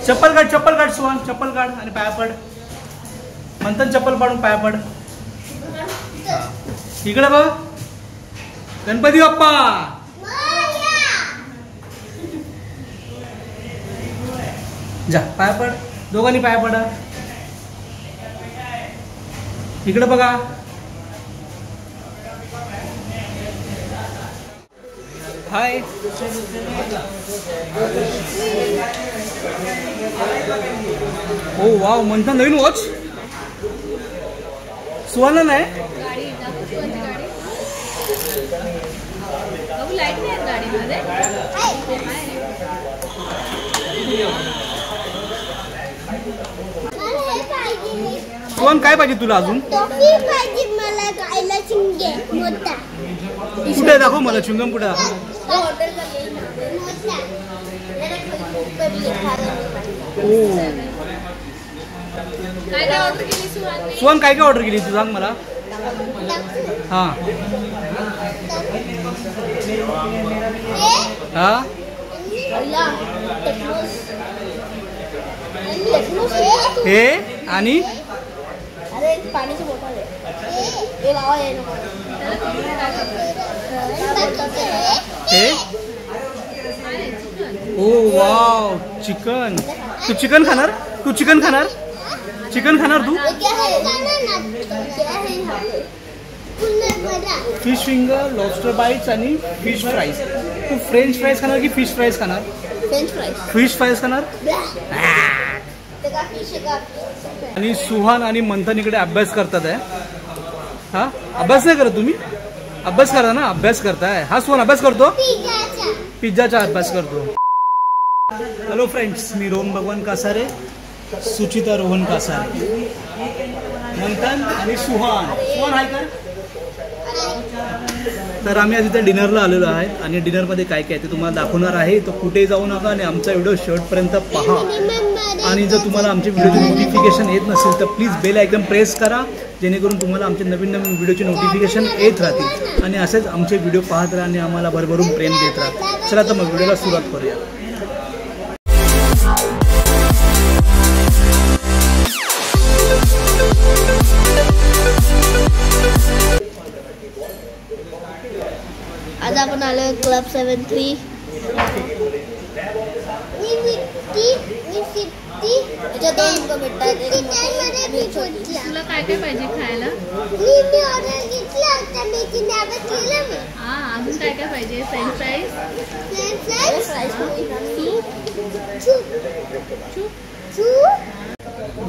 चप्पल काढ सुहान, चप्पल काढ आणि पाया पड. मंथन चप्पल पाडून पाया पड. इकडे बघ. गणपती बाप्पा. जा पाया पड. दोघांनी पाया पडा. इकडे बघा. हाय. ओ वाव, मंथन नवीन वॉच. सुहाना नाही. सुहान काय पाहिजे तुला अजून? कुठे दाखव मला. चुंगम कुठे दाखव. सुहान काय काय ऑर्डर केली तू सांग मला. हा हा हे आणि पाण्याची बॉटल हे. ओ वाव, चिकन. तू चिकन खाणार. चिकन खाणार तू. फिश फिंगर, लॉबस्टर बाईट्स आणि फिश फ्राईज. तू फ्रेंच फ्राईज खाणार की फिश फ्राईज खाणार? फिश फ्राईज खाणार. आणि सुहान आणि मंथन इकडे अभ्यास करतात आहे. हा अभ्यास नाही करत तुम्ही. अभ्यास करा ना. अभ्यास करताय. हा सुहान अभ्यास करतो. पिझ्झाचा अभ्यास करतो. हॅलो फ्रेंड्स, मी रोहन भगवान कासारे, सुचिता रोहन कासारे, मंथन आणि सुहान. हाय कर. तर आम्ही आज इथे डिनरला आलेलो आहे आणि डिनरमध्ये काय काय ते तुम्हाला दाखवणार आहे. तर कुठेही जाऊ नका आणि आमचा व्हिडिओ शेवटपर्यंत पहा. आणि जर तुम्हाला आमचे व्हिडिओचे नोटिफिकेशन येत नसेल तर प्लीज बेल आयकॉन प्रेस करा, जेणेकरून तुम्हाला आमचे नवीन व्हिडिओचे नोटिफिकेशन येत राहतील. आणि असेच आमचे व्हिडिओ पाहत राहा आणि आम्हाला भरभरून प्रेम देत राहा. चला तर मग व्हिडिओला सुरुवात करूया. आज आपण आलो क्लब 73. तुला काय काय पाहिजे खायला? हा, अजून काय काय पाहिजे? फ्रेंच फ्राईज,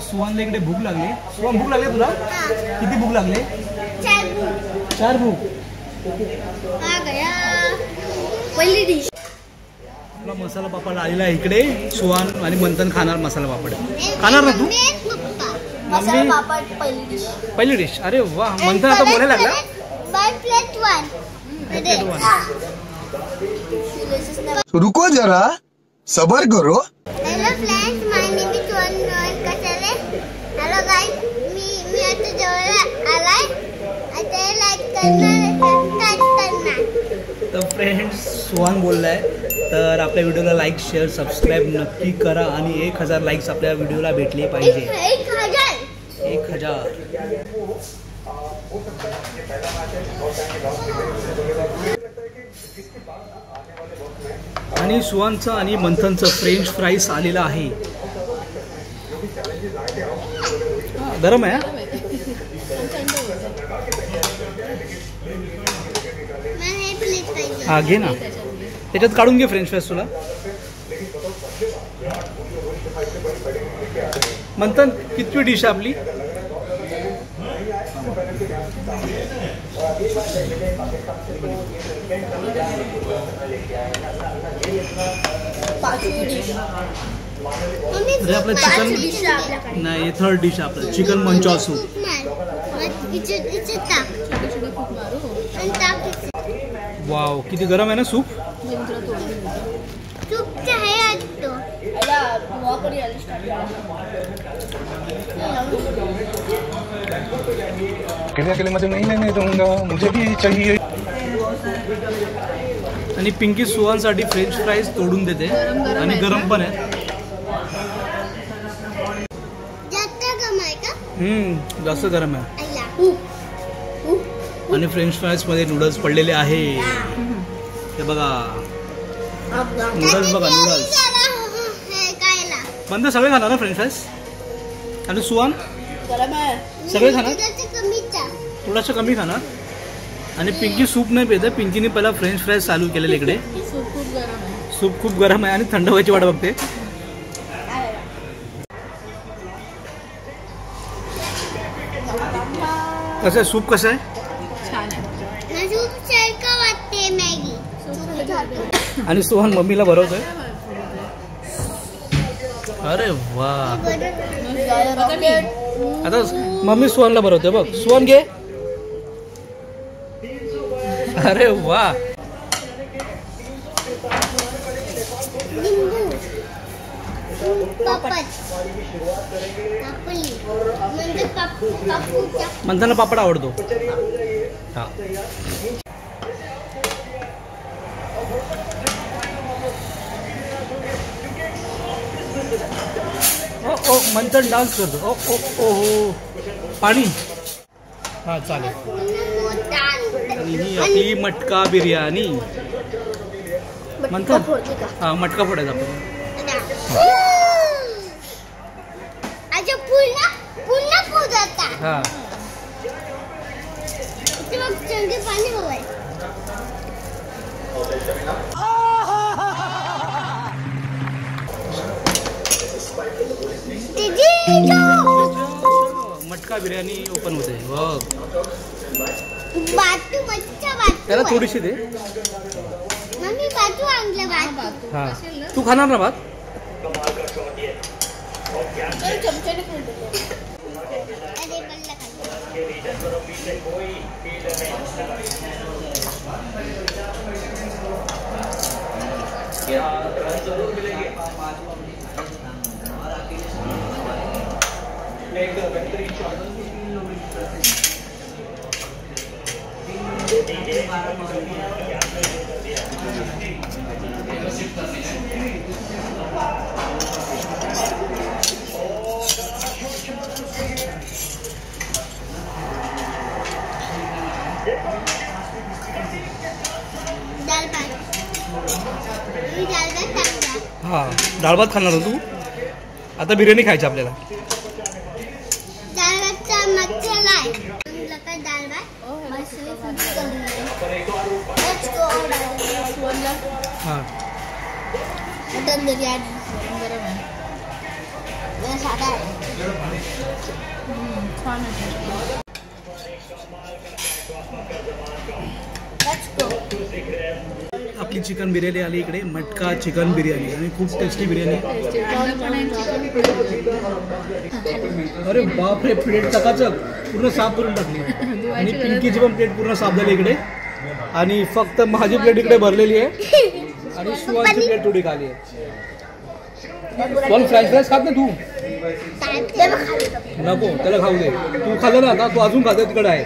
सुहानला इकडे भूक लागली. सुहान भूक लागली तुला? किती भूक लागले? 4 भूक. पहिली डिश. तुला मसाला पापड आलेला आहे इकडे. सुहान आणि मंथन खाणार मसाला पापड. खाणार ना तू? मसाला पापड पहिली डिश. अरे वा, मंथन आता बोलायला लागला. रुको जरा, सबर करो. Hello friends, my name is Rohan Kasare. Hello guys, मी आता जवळ आलाय. आता लाईक करणार. तर फ्रेंड्स, सुहान बोललाय. तर आपल्या व्हिडिओला लाईक, शेअर, सबस्क्राईब नक्की करा. आणि 1000 लाईक्स आपल्या व्हिडिओला भेटले पाहिजे. 1000. आणि सुहानचं आणि मंथनचं फ्रेंच फ्राईज आलेलं आहे. गरम आहे. हा घे ना, त्याच्यात काढून घे फ्रेंच फ्राईज तुला. मंथन, कितवी डिश आहे आपली? अरे आपलं चिकन नाही, 3rd डिश आहे आपलं चिकन मंचाव सूप. वाव, किती गरम आहे ना सूप. अकेले अकेले मजे नहीं लेने दूंगा, मुझे भी चाहिए. आणि पिंकी सुहानसाठी फ्रेंच फ्राईज तोडून देते आणि गरम पण आहे. जास्त गरम आहे का? जास्त गरम आहे. आयला. आणि फ्रेंच फ्राईज मध्ये नूडल्स पडलेले आहे. हे बघा नूडल्स बघा नूडल्स. बंद सगळे खाणार ना फ्रेंच फ्राईज? आणि सुहान गरम आहे. सगळे खाणार? कमीच आहे. थोडासा कमी खाणार. आणि पिंकी सूप नाही पिते. पिंकीने पहिला फ्रेंच फ्राईज चालू केलेले इकडे. सूप खूप गरम आहे. सूप खूप गरम आहे आणि थंड व्हायची वाट बघते. कसं आहे सूप? कसं आहे? छान आहे. सूप सारखं वाटते मॅगी. आणि सुहान मम्मीला भरवतोय. अरे वा. आता मम्मी सुहानला भरवते बघ. सुहान घे. अरे वा. लिंबू. पापड. पापडी. म्हणजे पापूचा. मंथनला पापड आवडतो. हा. ओ ओ मंथन डान्स करतो. ओ ओ ओ हो. पाणी. हा चालेल. आणि ही आपली मटका बिर्याणी. मंथन हा मटका फोडायचा आपण. अच्छा पुन्हा पुरता. हा इथे मग चंगी पाणी हवंय. मटका बिर्याणी ओपन होते. बघ बातू मच्छा बातू. त्याला थोडीशी दे. मम्मी बातू आणलं बातू. हा तू खाणार ना भात? चमच्याने खाऊन देतो. अरे बल्ला दाल भात. मी दाल भात टाकला. हा डाळ भात खाणार तू? आता बिर्याणी खायची आपल्याला. दाल भातचा मसाला आहे. काय दाल भात मसाले खूप कमी आहे. Let's go. हा मटन बिर्याणी गरम आहे. मी साधा आहे. छान आहे. Let's go. आपली चिकन बिर्याणी आली इकडे. मटका चिकन बिर्याणी आणि खूप टेस्टी बिर्याणी. अंडा पण आहे, चिकन पण आहे. अरे बापरे प्लेट चकाचक पूर्ण साफ करून टाकली. आणि पिंकीची पण प्लेट पूर्ण साफ झाली इकडे. आणि फक्त माझी प्लेट इकडे भरलेली आहे. आणि सुहानची प्लेट थोडी खाली आहे. पण फ्राईज फ्राईज खात ना तू? नको त्याला खाऊ दे. तू खाल्लं ना आता? तू अजून खातो तिकडे आहे.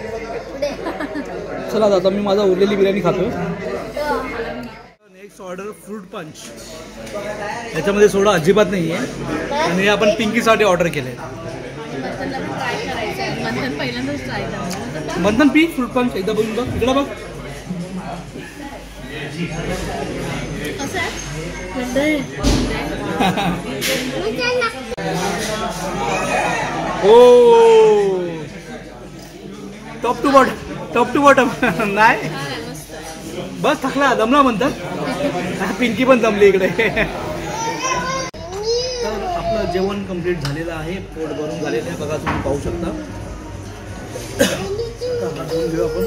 चला आता मी माझा उरलेली बिर्याणी खातो. Next order fruit punch. याच्यामध्ये सोडा अजिबात नाही आहे. आणि हे आपण पिंकीसाठी ऑर्डर केलं आहे. मंथनला पण ट्राय करायचं आहे. मंथन पहिल्यांदाच ट्राय करणार. मंथन पी फ्रूट पंच एकदा बघून बघ. इकडं बघ. कसं आहे? ओ टॉप टू बॉटम नाही छान आहे, मस्त आहे. बस थकला दमला म्हणतात. पिंकी पण दमली इकडे. तर आपलं जेवण कंप्लीट झालेलं आहे. पोट भरून झालेलं आहे. बघा तुम्ही पाहू शकता. आता हात धुवून घेऊ आपण.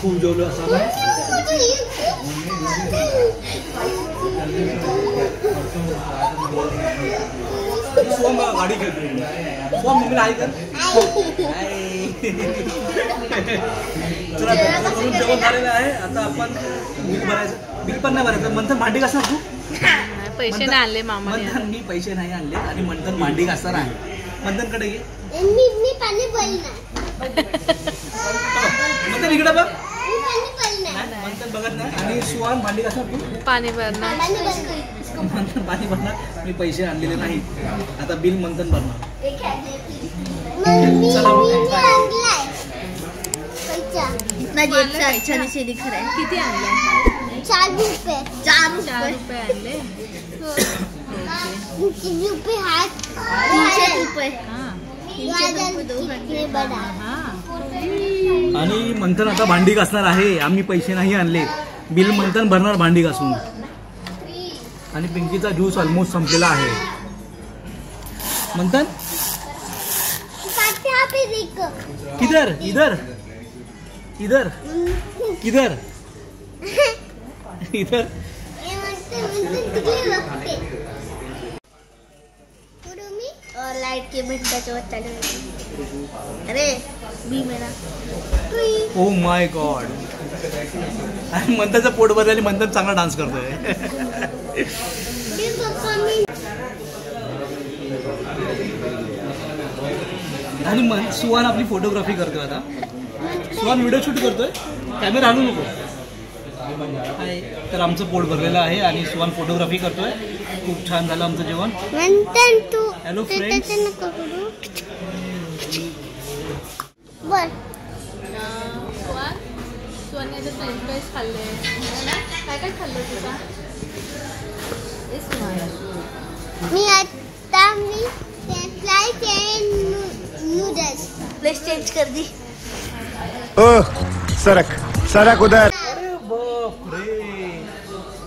खूप जेवलो असं गाडी खेळतो. मम्मीला आई कर. चला जेवण झालेलं आहे. आता आपण बिल भरायचं. बिल पण नाही भरायचं. मंथन भांडी घासणार तू? पैसे नाही आणले मामाने. मंथन मी पैसे नाही आणले आणि मंथन भांडी घासणार आहे. मंथनकडे घे. मी पाणी बोलणार. मंथन इकडे बघ. मी पाणी बोलणार. मंथन बघत नाही. आणि सुहान भांडी घासणार तू. पाणी भरणार. पाणी बोलणार. मंथन पाणी भरणार. मी पैसे आणलेले नाहीत. आता बिल मंथन भरणार. मी आणलाय पैसा. इतना जेब से अच्छा नहीं दिख रहा है. किती आणले? 4 रुपये. 4 4 रुपये आणले. रुपये हात. 300 रुपये. हा. 300 रुपये 2 कितने बड़ा. हा. आणि मंथन आता भांडी घासणार आहे. आम्ही पैसे नाही आणले. बिल मंथन भरणार भांडी घासून. आणि पिंकीचा ज्यूस ऑलमोस्ट संपलेला आहे. मंथन पाट्या पे देखो. किधर इधर इधर किधर इधर. ये म्हणते तिकडे बघते. कुरुमी और लाइट के मिनटाच्या वर चालू. अरे मी मेरा ओ माय गॉड. आणि मंथनचं पोट भरल्याने मंथन चांगला डान्स करतोय. ते पप्पा मी आणि सुहान आपली फोटोग्राफी करतोय आता. सुहान व्हिडिओ शूट करतोय. कॅमेरा आणू नको. तर आमचं पोट भरलेलं आहे आणि सुहान फोटोग्राफी करतोय. खूप छान झालं आमचं जेवण. म्हणते तू. हॅलो ते फ्रेंड्स. त्याचं नको करू. बर. सुहानने आता फ्रेंच फ्राईज खाल्ले. काय काय खाल्लं तुझा? मी आता फ्लाईट नूडल्स. प्लेस चेंज कर दी. ओह सरक सरक उधर. अरे बापरे.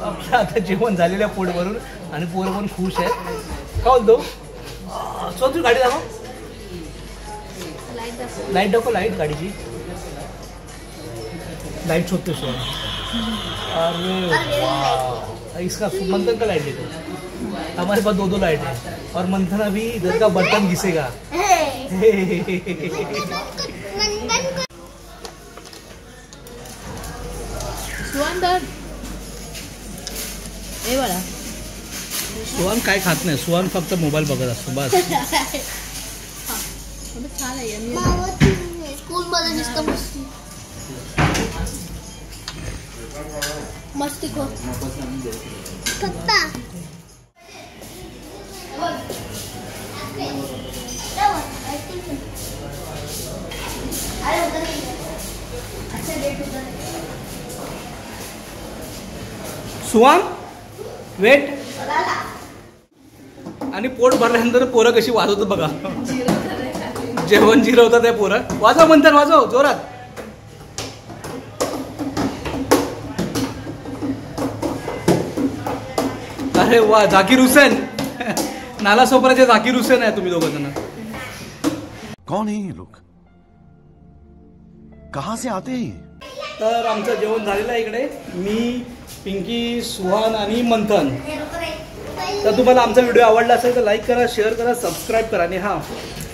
आपलं आता जेवण झालेलं पोट भरून आणि पोरं पण खुश आहे. का बोलतो स्वतः तू गाडी दाखव. लाईट दाखव. लाईट गाडीची लाइट शोधते सो. अरे वाह. इसका मंथन का लाइट देखो. हमारे पास 2 लाइट है और मंथन अभी इधर का बर्तन घिसेगा. सुहान धर. ए बाळा. सुहान काय खात नाही. सुहान फक्त मोबाईल बघत असतो बस. छान आहे. यम्मी. स्कूल मध्ये नुसतं मस्ती खो. पप्पा सुहान वेट. आणि पोट भरल्यानंतर पोरं कशी वाजवतात बघा. जेवण जिरवतात आहे पोरं. वाजव मंथन वाजव जोरात. अरे वा. झाकीर हुसेन. नाला सोपराचे झाकीर हुसेन आहे तुम्ही दोघं जण. कौन है ये लोग? कहां से आते हैं? तर आमचं जेवण झालेलं आहे इकडे. मी, पिंकी, सुहान आणि मंथन. तर तुम्हाला आमचा व्हिडिओ आवडला असेल तर लाईक करा, शेअर करा, सबस्क्राईब करा आणि हां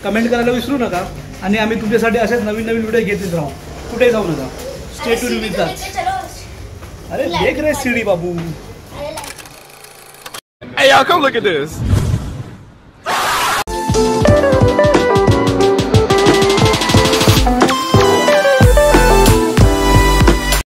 कमेंट करायला विसरू नका. आणि आम्ही तुमच्यासाठी असेच नवीन नवीन व्हिडिओ घेतच राहू. कुठे जाऊ नका. Stay tune with us. अरे देख रे CD Babu. Hey y'all, come look at this.